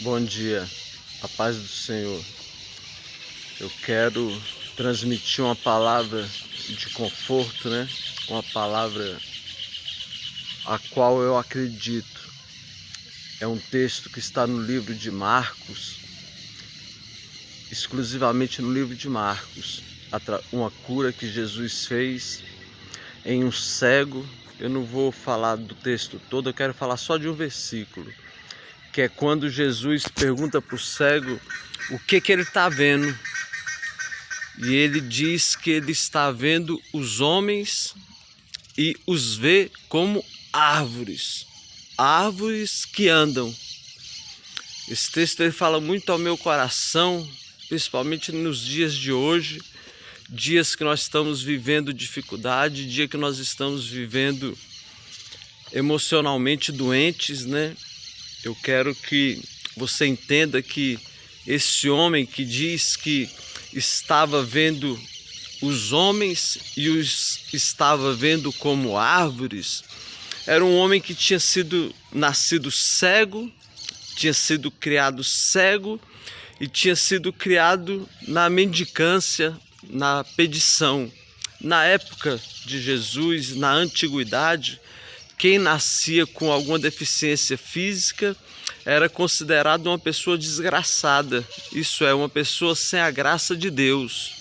Bom dia, a paz do Senhor. Eu quero transmitir uma palavra de conforto, né? Uma palavra a qual eu acredito. É um texto que está no livro de Marcos, exclusivamente no livro de Marcos. Uma cura que Jesus fez em um cego. Eu não vou falar do texto todo, eu quero falar só de um versículo, que é quando Jesus pergunta para o cego o que ele está vendo. E ele diz que ele está vendo os homens e os vê como árvores, árvores que andam. Esse texto ele fala muito ao meu coração, principalmente nos dias de hoje, dias que nós estamos vivendo dificuldade, dia que nós estamos vivendo emocionalmente doentes, né? Eu quero que você entenda que esse homem que diz que estava vendo os homens e os estava vendo como árvores, era um homem que tinha sido nascido cego, tinha sido criado cego e tinha sido criado na mendicância, na pedição. Na época de Jesus, na antiguidade, quem nascia com alguma deficiência física era considerado uma pessoa desgraçada, isso é, uma pessoa sem a graça de Deus,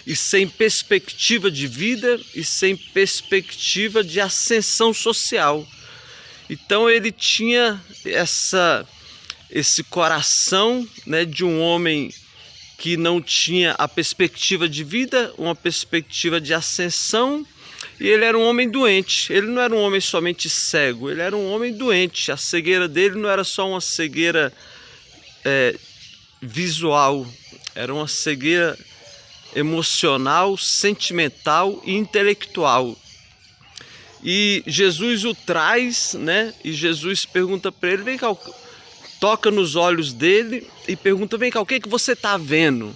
e sem perspectiva de vida e sem perspectiva de ascensão social. Então ele tinha esse coração, né, de um homem que não tinha a perspectiva de vida, uma perspectiva de ascensão. E ele era um homem doente, ele não era um homem somente cego, ele era um homem doente. A cegueira dele não era só uma cegueira visual, era uma cegueira emocional, sentimental e intelectual. E Jesus o traz, né? E Jesus pergunta para ele, vem cá, toca nos olhos dele e pergunta, vem cá, o que você está vendo?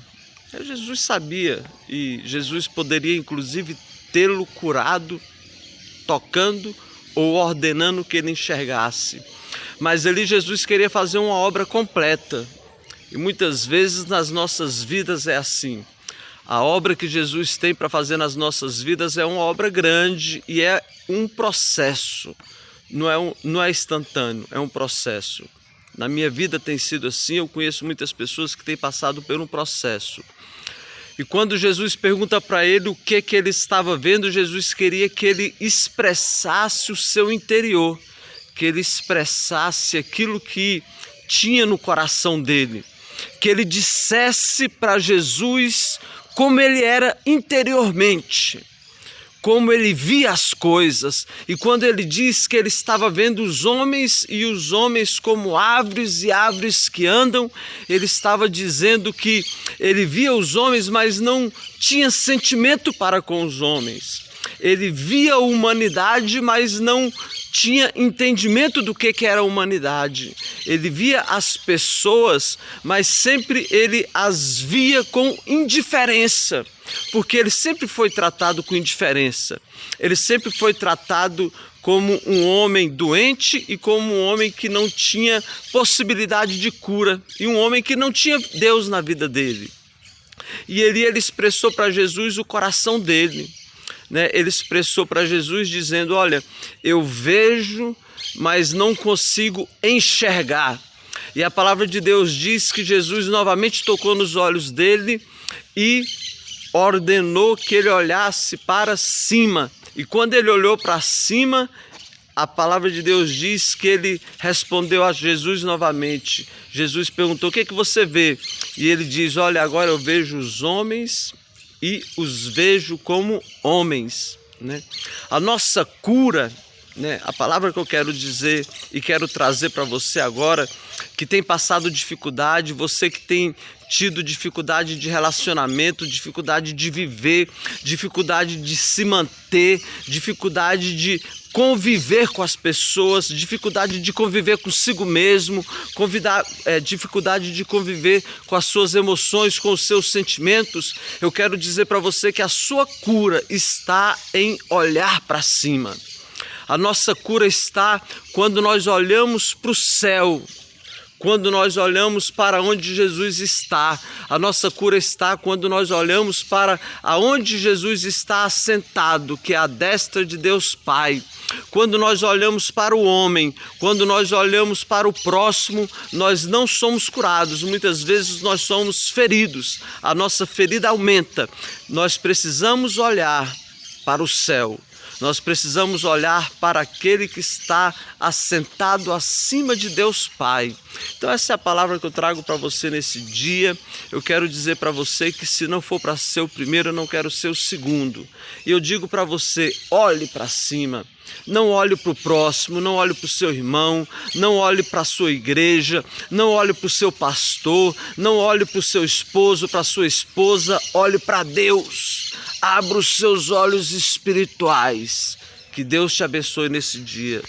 Jesus sabia, e Jesus poderia inclusive tê-lo curado, tocando ou ordenando que ele enxergasse. Mas ali Jesus queria fazer uma obra completa. E muitas vezes nas nossas vidas é assim. A obra que Jesus tem para fazer nas nossas vidas é uma obra grande e é um processo. Não é instantâneo, é um processo. Na minha vida tem sido assim, eu conheço muitas pessoas que têm passado por um processo. E quando Jesus pergunta para ele o que ele estava vendo, Jesus queria que ele expressasse o seu interior, que ele expressasse aquilo que tinha no coração dele, que ele dissesse para Jesus como ele era interiormente, como ele via as coisas. E quando ele diz que ele estava vendo os homens e os homens como árvores e árvores que andam, ele estava dizendo que ele via os homens, mas não tinha sentimento para com os homens. Ele via a humanidade, mas não tinha entendimento do que era a humanidade. Ele via as pessoas, mas sempre ele as via com indiferença, porque ele sempre foi tratado com indiferença. Ele sempre foi tratado como um homem doente e como um homem que não tinha possibilidade de cura e um homem que não tinha Deus na vida dele. E ele expressou para Jesus o coração dele. Ele expressou para Jesus dizendo, olha, eu vejo, mas não consigo enxergar. E a palavra de Deus diz que Jesus novamente tocou nos olhos dele e ordenou que ele olhasse para cima. E quando ele olhou para cima, a palavra de Deus diz que ele respondeu a Jesus novamente. Jesus perguntou, o que você vê? E ele diz, olha, agora eu vejo os homens e os vejo como homens, né? A nossa cura, né? A palavra que eu quero dizer e quero trazer para você agora, que tem passado dificuldade, você que tem tido dificuldade de relacionamento, dificuldade de viver, dificuldade de se manter, dificuldade de conviver com as pessoas, dificuldade de conviver consigo mesmo, dificuldade de conviver com as suas emoções, com os seus sentimentos. Eu quero dizer para você que a sua cura está em olhar para cima. A nossa cura está quando nós olhamos para o céu, quando nós olhamos para onde Jesus está. A nossa cura está quando nós olhamos para aonde Jesus está assentado, que é a destra de Deus Pai. Quando nós olhamos para o homem, quando nós olhamos para o próximo, nós não somos curados. Muitas vezes nós somos feridos. A nossa ferida aumenta. Nós precisamos olhar para o céu. Nós precisamos olhar para aquele que está assentado acima de Deus Pai. Então essa é a palavra que eu trago para você nesse dia. Eu quero dizer para você que se não for para ser o primeiro, eu não quero ser o segundo. E eu digo para você, olhe para cima. Não olhe para o próximo, não olhe para o seu irmão, não olhe para a sua igreja, não olhe para o seu pastor, não olhe para o seu esposo, para a sua esposa, olhe para Deus. Abra os seus olhos espirituais. Que Deus te abençoe nesse dia.